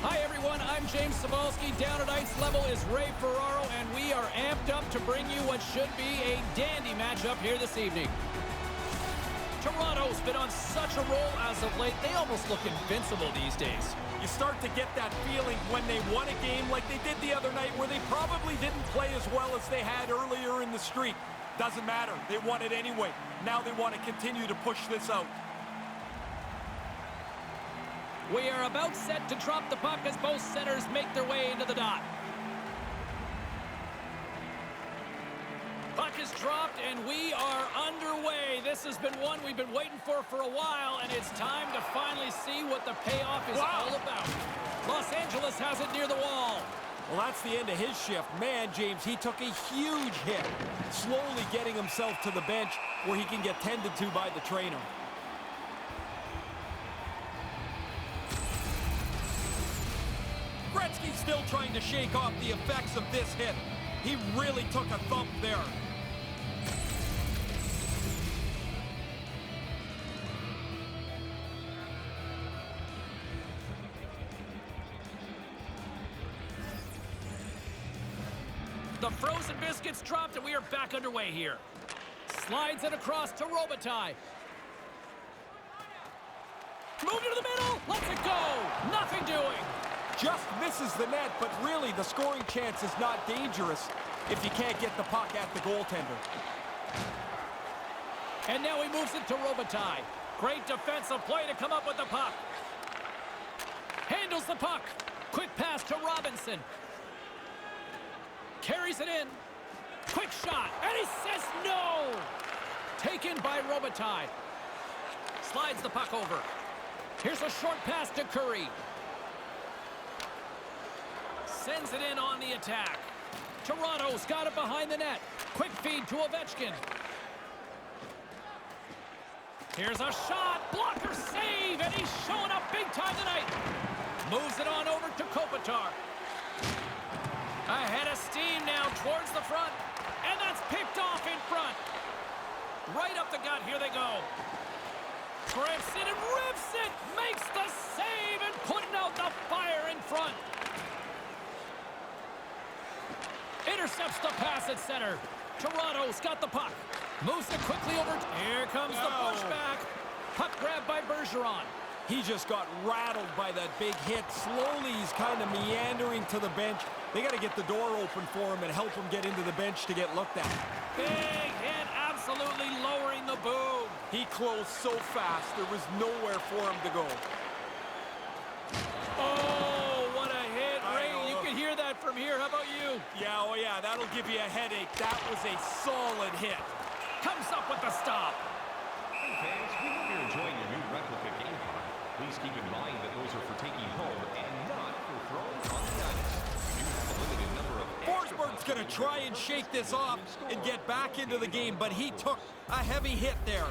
Hi, everyone. I'm James Cebulski. Down at ice level is Ray Ferraro, and we are amped up to bring you what should be a dandy matchup here this evening. Toronto's been on such a roll as of late. They almost look invincible these days. You start to get that feeling when they won a game like they did the other night where they probably didn't play as well as they had earlier in the streak. Doesn't matter. They won it anyway. Now they want to continue to push this out. We are about set to drop the puck as both centers make their way into the dot. Puck is dropped, and we are underway. This has been one we've been waiting for a while, and it's time to finally see what the payoff is all about. Los Angeles has it near the wall. Well, that's the end of his shift. Man, James, he took a huge hit, slowly getting himself to the bench where he can get tended to by the trainer. Gretzky's still trying to shake off the effects of this hit. He really took a thump there. The frozen biscuits dropped, and we are back underway here. Slides it across to Robitaille. Moved into the middle. Lets it go. Nothing doing. Just misses the net, but really the scoring chance is not dangerous if you can't get the puck at the goaltender. And now he moves it to Robitaille. Great defensive play to come up with the puck. Handles the puck. Quick pass to Robinson. Carries it in. Quick shot. And he says no. Taken by Robitaille. Slides the puck over. Here's a short pass to Curry. Sends it in on the attack. Toronto's got it behind the net. Quick feed to Ovechkin. Here's a shot. Blocker save. And he's showing up big time tonight. Moves it on over to Kopitar. Ahead of steam now towards the front. And that's picked off in front. Right up the gut. Here they go. Grips it and rips it. Makes the save and putting out the fire in front. Intercepts the pass at center. Toronto's got the puck. Moves it quickly over. Here comes the pushback. Puck grabbed by Bergeron. He just got rattled by that big hit. Slowly, he's kind of meandering to the bench. They got to get the door open for him and help him get into the bench to get looked at. Big hit, absolutely lowering the boom. He closed so fast, there was nowhere for him to go. Oh, what a hit, Ray. You can hear that from here. How about you? Yeah, oh yeah, that'll give you a headache. That was a solid hit. Comes up with the stop. Hey fans, we hope you're enjoying your new replica game pod. Please keep in mind that those are for taking home and not for throwing on the ice. We do have a limited number of Forsberg's going to try and shake this off and get back into the game, but he took a heavy hit there.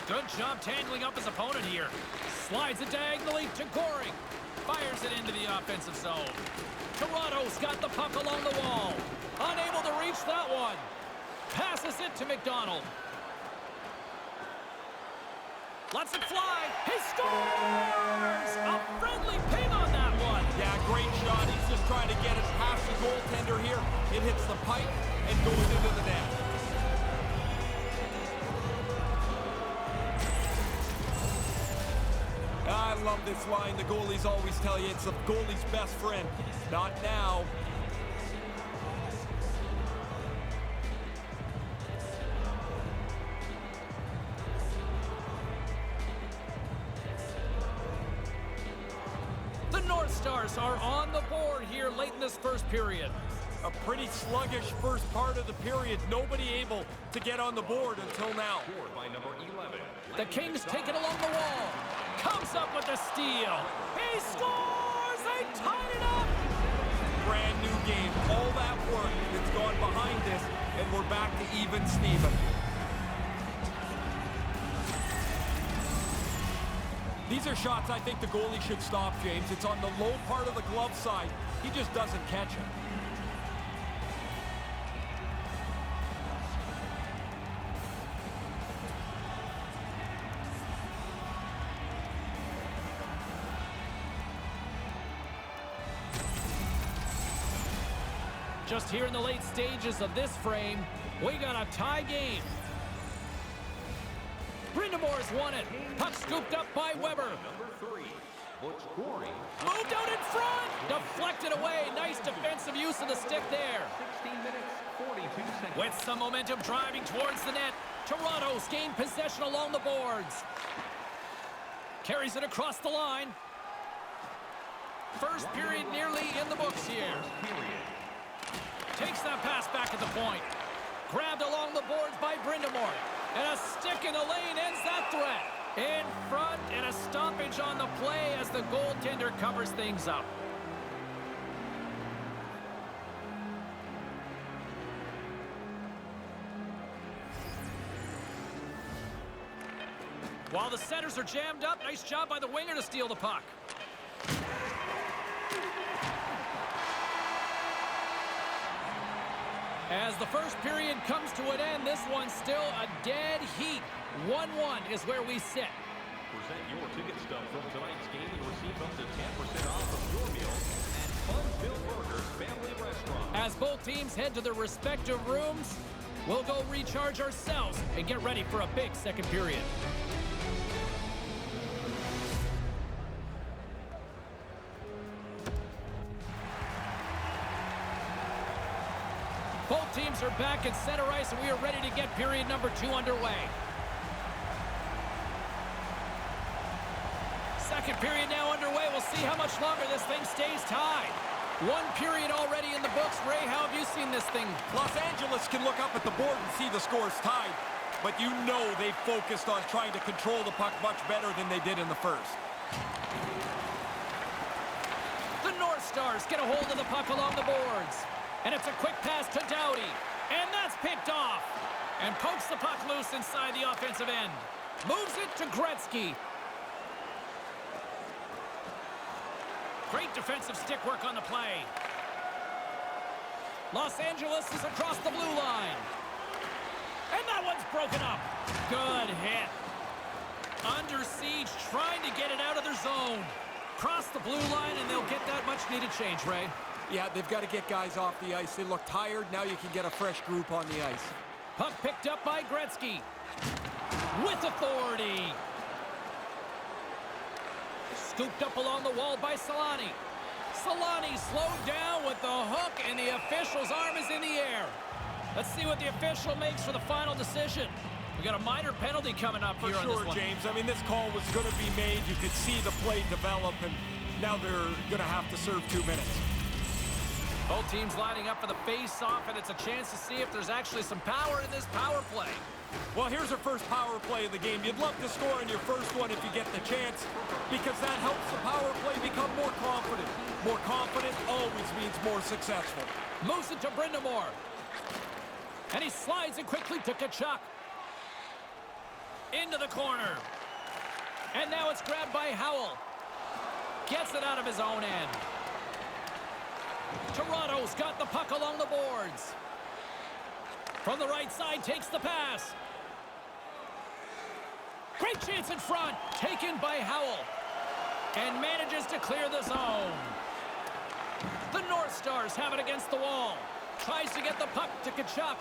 Good job tangling up his opponent here. Slides it diagonally to Goring. Fires it into the offensive zone. Toronto's got the puck along the wall. Unable to reach that one. Passes it to McDonald. Lets it fly. He scores! A friendly ping on that one. Yeah, great shot. He's just trying to get it past the goaltender here. It hits the pipe and goes into the net. I love this line. The goalies always tell you it's the goalie's best friend. Not now. The North Stars are on the board here late in this first period. A pretty sluggish first part of the period. Nobody able to get on the board until now. by number 11. The Kings take it along the wall. Comes up with a steal. He scores! They tie it up! Brand new game. All that work that's gone behind this, and we're back to even Steven. These are shots I think the goalie should stop, James. It's on the low part of the glove side. He just doesn't catch it. Just here in the late stages of this frame, we got a tie game. Brindamore's won it. Puck scooped up by Weber. Number 3. But scoring. Moved out in front. Deflected away. Nice defensive use of the stick there. 16 minutes, 42 seconds. With some momentum driving towards the net, Toronto's gained possession along the boards. Carries it across the line. First period nearly in the books here. Takes that pass back at the point. Grabbed along the boards by Brindamore. And a stick in the lane ends that threat. In front, and a stoppage on the play as the goaltender covers things up. While the centers are jammed up, nice job by the winger to steal the puck. As the first period comes to an end, this one's still a dead heat. 1-1 is where we sit. Present your ticket stub from tonight's game and receive up to 10% off of your meal at Fun-Filled Burgers Family Restaurant. As both teams head to their respective rooms, we'll go recharge ourselves and get ready for a big second period. Both teams are back at center ice, and we are ready to get period number 2 underway. Second period now underway. We'll see how much longer this thing stays tied. 1 period already in the books. Ray, how have you seen this thing? Los Angeles can look up at the board and see the scores tied, but you know they've focused on trying to control the puck much better than they did in the first. The North Stars get a hold of the puck along the boards. And it's a quick pass to Doughty. And that's picked off. And pokes the puck loose inside the offensive end. Moves it to Gretzky. Great defensive stick work on the play. Los Angeles is across the blue line. And that one's broken up. Good hit. Under siege, trying to get it out of their zone. Cross the blue line, and they'll get that much needed change, Ray. Yeah, they've got to get guys off the ice. They look tired. Now you can get a fresh group on the ice. Puck picked up by Gretzky. With authority. Scooped up along the wall by Solani. Solani slowed down with the hook, and the official's arm is in the air. Let's see what the official makes for the final decision. We got a minor penalty coming up here on this one. For sure, James. I mean, this call was going to be made. You could see the play develop, and now they're going to have to serve 2 minutes. Both teams lining up for the face-off, and it's a chance to see if there's actually some power in this power play. Well, here's our first power play of the game. You'd love to score in your first one if you get the chance, because that helps the power play become more confident. More confident always means more successful. Moves it to Brindamore. And he slides it quickly to Tkachuk. Into the corner. And now it's grabbed by Howell. Gets it out of his own end. Toronto's got the puck along the boards. From the right side, takes the pass. Great chance in front. Taken by Howell. And manages to clear the zone. The North Stars have it against the wall. Tries to get the puck to Tkachuk.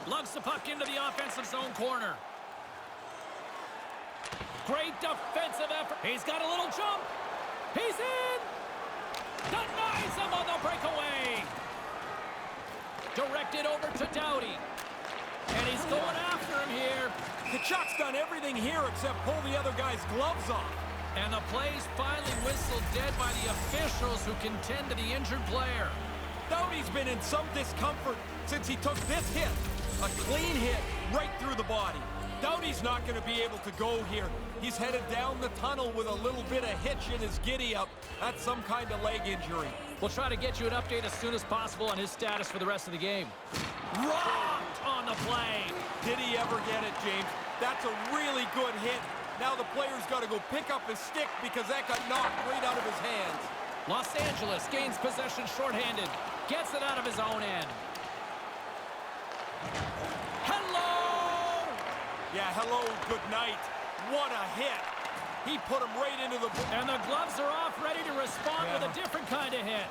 Lugs the puck into the offensive zone corner. Great defensive effort. He's got a little jump. He's in. Denies him on the breakaway. Directed over to Doughty. And he's going after him here. Tkachuk's done everything here except pull the other guy's gloves off. And the play's finally whistled dead by the officials who contend to the injured player. Doughty's been in some discomfort since he took this hit. A clean hit right through the body. Doughty's not going to be able to go here. He's headed down the tunnel with a little bit of hitch in his giddy-up. That's some kind of leg injury. We'll try to get you an update as soon as possible on his status for the rest of the game. Rocked on the play. Did he ever get it, James? That's a really good hit. Now the player's got to go pick up his stick because that got knocked right out of his hands. Los Angeles gains possession shorthanded. Gets it out of his own end. Hello! Yeah, hello, good night. What a hit. He put him right into the... And the gloves are off, ready to respond with a different kind of hit.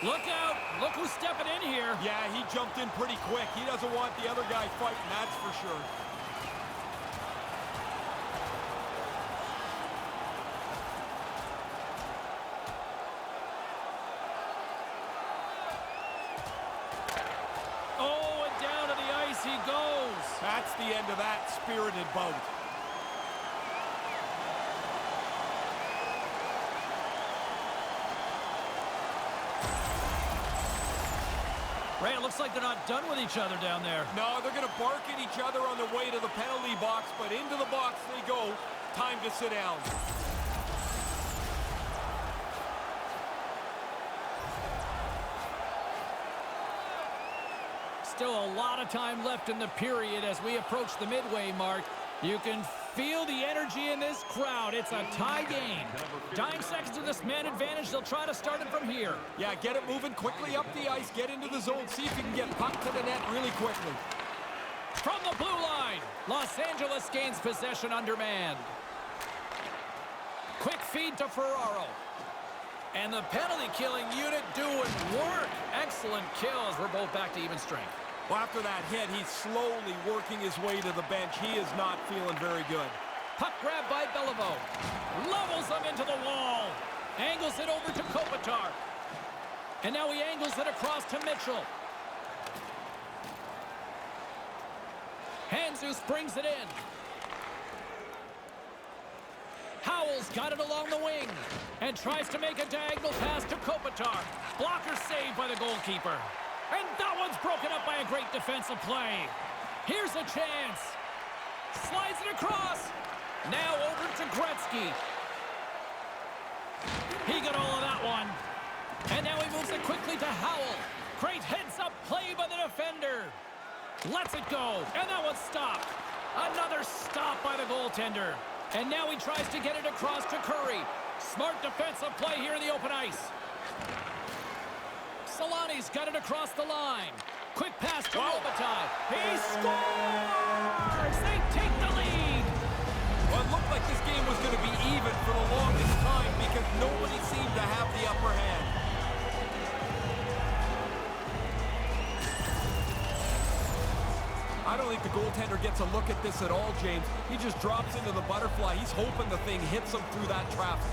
Look out. Look who's stepping in here. Yeah, he jumped in pretty quick. He doesn't want the other guy fighting, that's for sure. Oh, and down to the ice he goes. That's the end of that spirited bout. Ray, it looks like they're not done with each other down there. No, they're going to bark at each other on the way to the penalty box, but into the box they go. Time to sit down. Still a lot of time left in the period as we approach the midway mark. You can feel the energy in this crowd. It's a tie game. Dying seconds to this man advantage. They'll try to start it from here. Yeah, get it moving quickly up the ice. Get into the zone. See if you can get puck to the net really quickly. From the blue line, Los Angeles gains possession undermanned. Quick feed to Ferraro. And the penalty killing unit doing work. Excellent kills. We're both back to even strength. Well, after that hit, he's slowly working his way to the bench. He is not feeling very good. Puck grab by Beliveau. Levels him into the wall. Angles it over to Kopitar. And now he angles it across to Mitchell. Handzus brings it in. Howell's got it along the wing. And tries to make a diagonal pass to Kopitar. Blocker saved by the goalkeeper. And that one's broken up by a great defensive play. Here's a chance. Slides it across. Now over to Gretzky. He got all of that one. And now he moves it quickly to Howell. Great heads-up play by the defender. Lets it go. And that one's stopped. Another stop by the goaltender. And now he tries to get it across to Curry. Smart defensive play here in the open ice. Solani's got it across the line. Quick pass to Robitaille. He scores! They take the lead! Well, it looked like this game was going to be even for the longest time because nobody seemed to have the upper hand. I don't think the goaltender gets a look at this at all, James. He just drops into the butterfly. He's hoping the thing hits him through that traffic.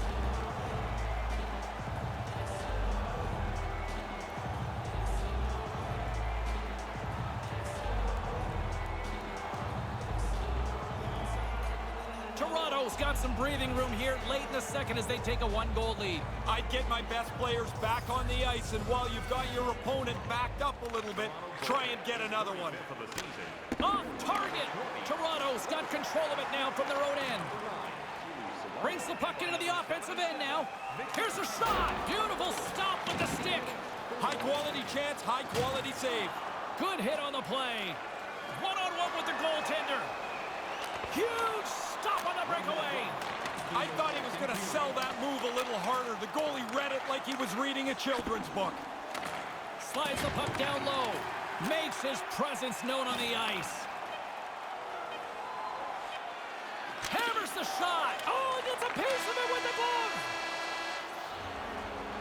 Toronto's got some breathing room here late in the second as they take a one-goal lead. I'd get my best players back on the ice, and while you've got your opponent backed up a little bit, try and get another one. Off target! Toronto's got control of it now from their own end. Brings the puck into the offensive end now. Here's a shot! Beautiful stop with the stick. High-quality chance, high-quality save. Good hit on the play. One-on-one with the goaltender. Huge stop on the breakaway. I thought he was going to sell that move a little harder. The goalie read it like he was reading a children's book. Slides the puck down low. Makes his presence known on the ice. Hammers the shot. Oh, gets a piece of it with the glove.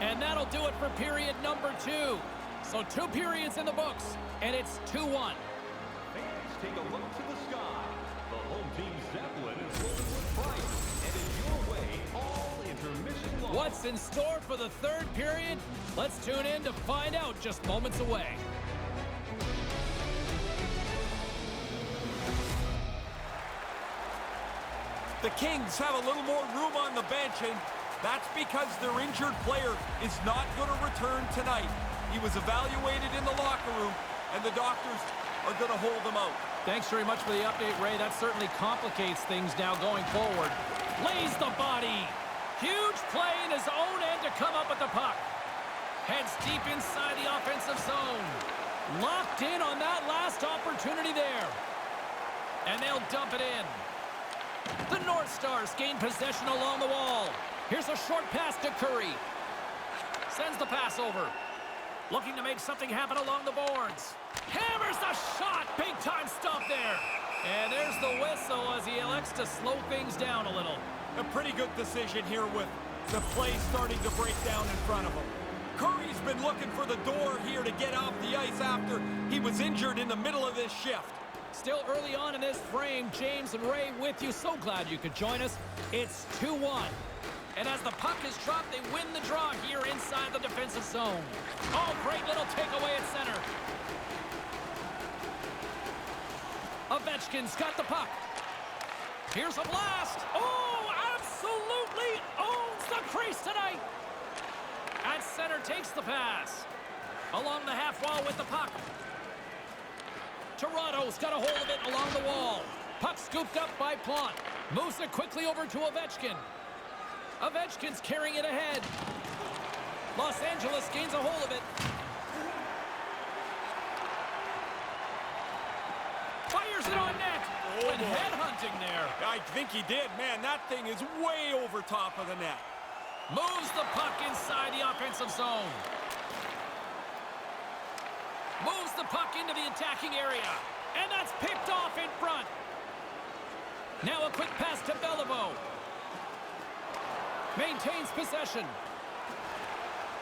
And that'll do it for period number 2. So 2 periods in the books, and it's 2-1. Fans, take a look to the sky. The home team Zeppelin is loaded with prizes, and in your way, all intermission long. What's in store for the 3rd period? Let's tune in to find out just moments away. The Kings have a little more room on the bench, and that's because their injured player is not going to return tonight. He was evaluated in the locker room, and the doctors are going to hold him out. Thanks very much for the update, Ray. That certainly complicates things now going forward. Lays the body. Huge play in his own end to come up with the puck. Heads deep inside the offensive zone. Locked in on that last opportunity there. And they'll dump it in. The North Stars gain possession along the wall. Here's a short pass to Curry. Sends the pass over. Looking to make something happen along the boards. Hammers the shot. Big time stop there. And there's the whistle as he elects to slow things down a little. A pretty good decision here with the play starting to break down in front of him. Curry's been looking for the door here to get off the ice after he was injured in the middle of this shift. Still early on in this frame, James and Ray with you. So glad you could join us. It's 2-1. And as the puck is dropped, they win the draw here inside the defensive zone. Oh, great little takeaway at center. Ovechkin's got the puck. Here's a blast. Oh, absolutely owns the crease tonight. At center takes the pass. Along the half wall with the puck. Toronto's got a hold of it along the wall. Puck scooped up by Plante. Moves it quickly over to Ovechkin. Ovechkin's carrying it ahead. Los Angeles gains a hold of it. Fires it on net. Oh, and head hunting there. I think he did. Man, that thing is way over top of the net. Moves the puck inside the offensive zone. Moves the puck into the attacking area. And that's picked off in front. Now a quick pass to Beliveau. Maintains possession.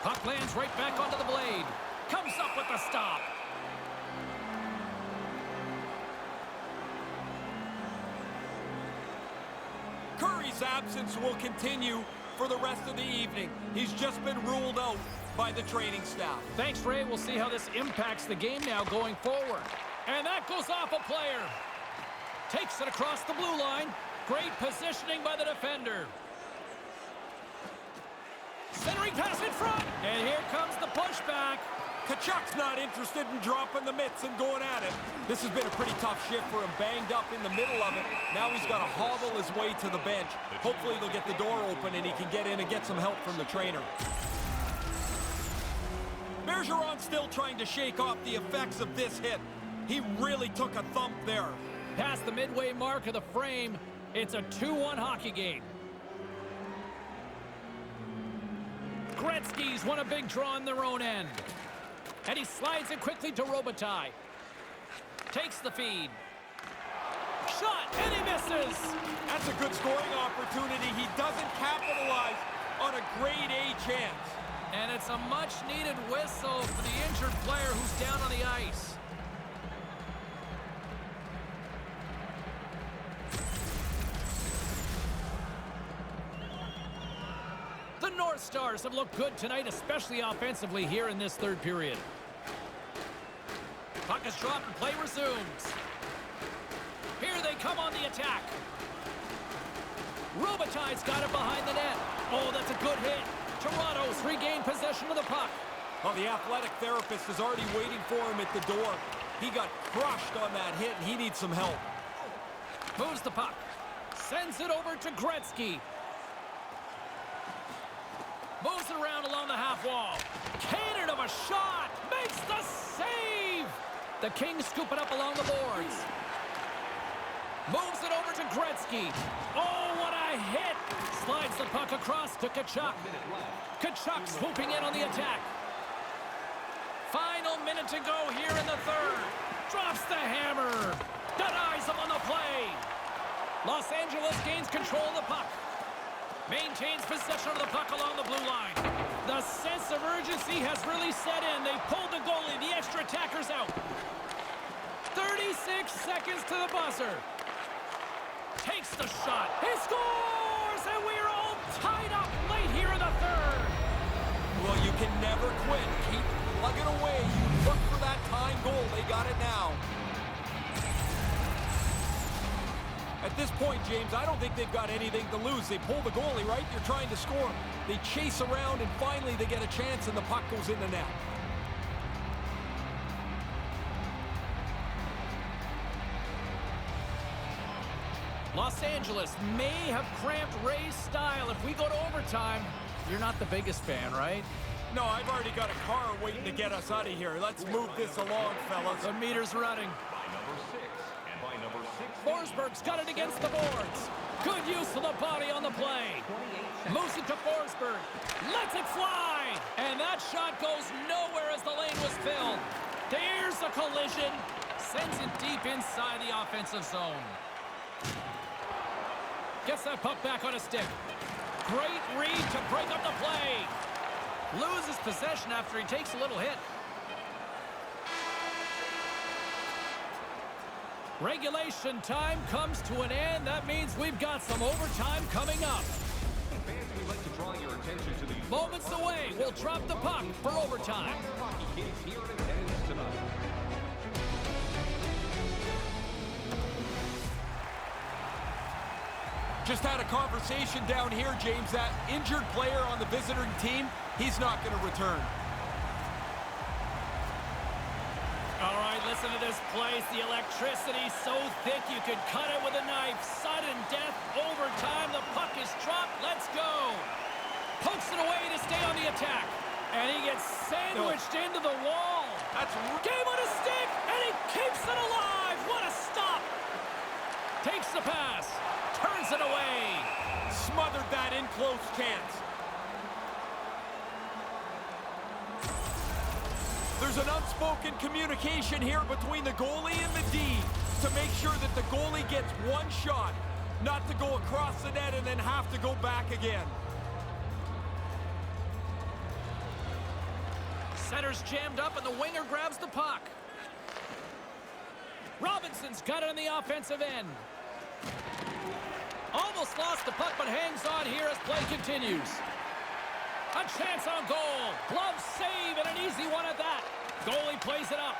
Puck lands right back onto the blade. Comes up with the stop. Curry's absence will continue for the rest of the evening. He's just been ruled out by the training staff. Thanks, Ray. We'll see how this impacts the game now going forward. And that goes off a player. Takes it across the blue line. Great positioning by the defender. Centering pass in front. And here comes the pushback. Kachuk's not interested in dropping the mitts and going at it. This has been a pretty tough shift for him, banged up in the middle of it. Now he's got to hobble his way to the bench. Hopefully they'll get the door open and he can get in and get some help from the trainer. Bergeron's still trying to shake off the effects of this hit. He really took a thump there. Past the midway mark of the frame, it's a 2-1 hockey game. Gretzky's won a big draw in their own end. And he slides it quickly to Robitaille. Takes the feed. Shot, and he misses. That's a good scoring opportunity. He doesn't capitalize on a grade A chance. And it's a much-needed whistle for the injured player who's down on the ice. The North Stars have looked good tonight, especially offensively here in this third period. Puck is dropped and play resumes. Here they come on the attack. Robitaille's got it behind the net. Oh, that's a good hit. Toronto's regained possession of the puck. Well, the athletic therapist is already waiting for him at the door. He got crushed on that hit, and he needs some help. Moves the puck. Sends it over to Gretzky. Moves it around along the half wall. Cannon of a shot. Makes the save. The Kings scoop it up along the boards. Moves it over to Gretzky. Oh, what a hit. Slides the puck across to Kachuk. Kachuk swooping in on the attack. Final minute to go here in the third. Drops the hammer. Denies him on the play. Los Angeles gains control of the puck. Maintains possession of the puck along the blue line. The sense of urgency has really set in. They pulled the goalie. The extra attacker's out. 36 seconds to the buzzer. Takes the shot. He scores! And we're all tied up late here in the third. Well, you can never quit. Keep plugging away. You look for that tying goal. They got it now. At this point, James, I don't think they've got anything to lose. They pull the goalie, right? You're trying to score. They chase around, and finally they get a chance, and the puck goes in the net. Los Angeles may have cramped Ray's style. If we go to overtime, you're not the biggest fan, right? No, I've already got a car waiting to get us out of here. Let's move this along, fellas. The meter's running. By number 6 and by number number 6. Forsberg's got it against the boards. Good use of the body on the play. Moves it to Forsberg. Lets it fly. And that shot goes nowhere as the lane was filled. There's a collision. Sends it deep inside the offensive zone. Gets that puck back on a stick. Great read to break up the play. Loses possession after he takes a little hit. Regulation time comes to an end. That means we've got some overtime coming up. Fans, we'd like to draw your attention to these Moments away, we'll drop the puck for overtime. hockey games here in attendance tonight. Just had a conversation down here, James. That injured player on the visiting team, he's not going to return. All right, listen to this place. The electricity so thick you could cut it with a knife. Sudden death, overtime. The puck is dropped. Let's go. Pokes it away to stay on the attack. And he gets sandwiched into the wall. That's Game on a stick, and he keeps it alive. What a stop. Takes the pass. Turns it away. smothered that in close chance. There's an unspoken communication here between the goalie and the D to make sure that the goalie gets one shot, not to go across the net and then have to go back again. Center's jammed up and the winger grabs the puck. Robinson's got it on the offensive end. Almost lost the puck, but hangs on here as play continues. A chance on goal. Glove save and an easy one at that. Goalie plays it up.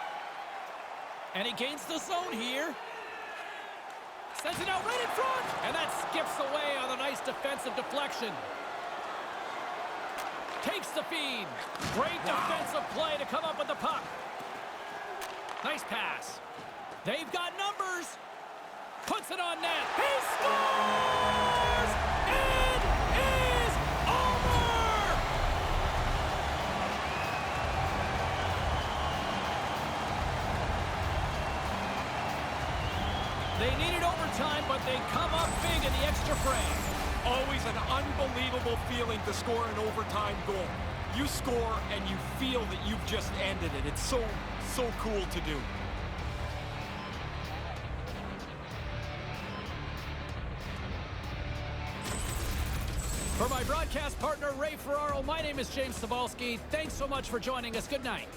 And he gains the zone here. Sends it out right in front. And that skips away on a nice defensive deflection. Takes the feed. Great defensive play to come up with the puck. Nice pass. They've got numbers. Puts it on net. He scores! It is over! They needed overtime, but they come up big in the extra frame. Always an unbelievable feeling to score an overtime goal. You score and you feel that you've just ended it. It's so cool to do. For my broadcast partner, Ray Ferraro, my name is James Cybulski. Thanks so much for joining us. Good night.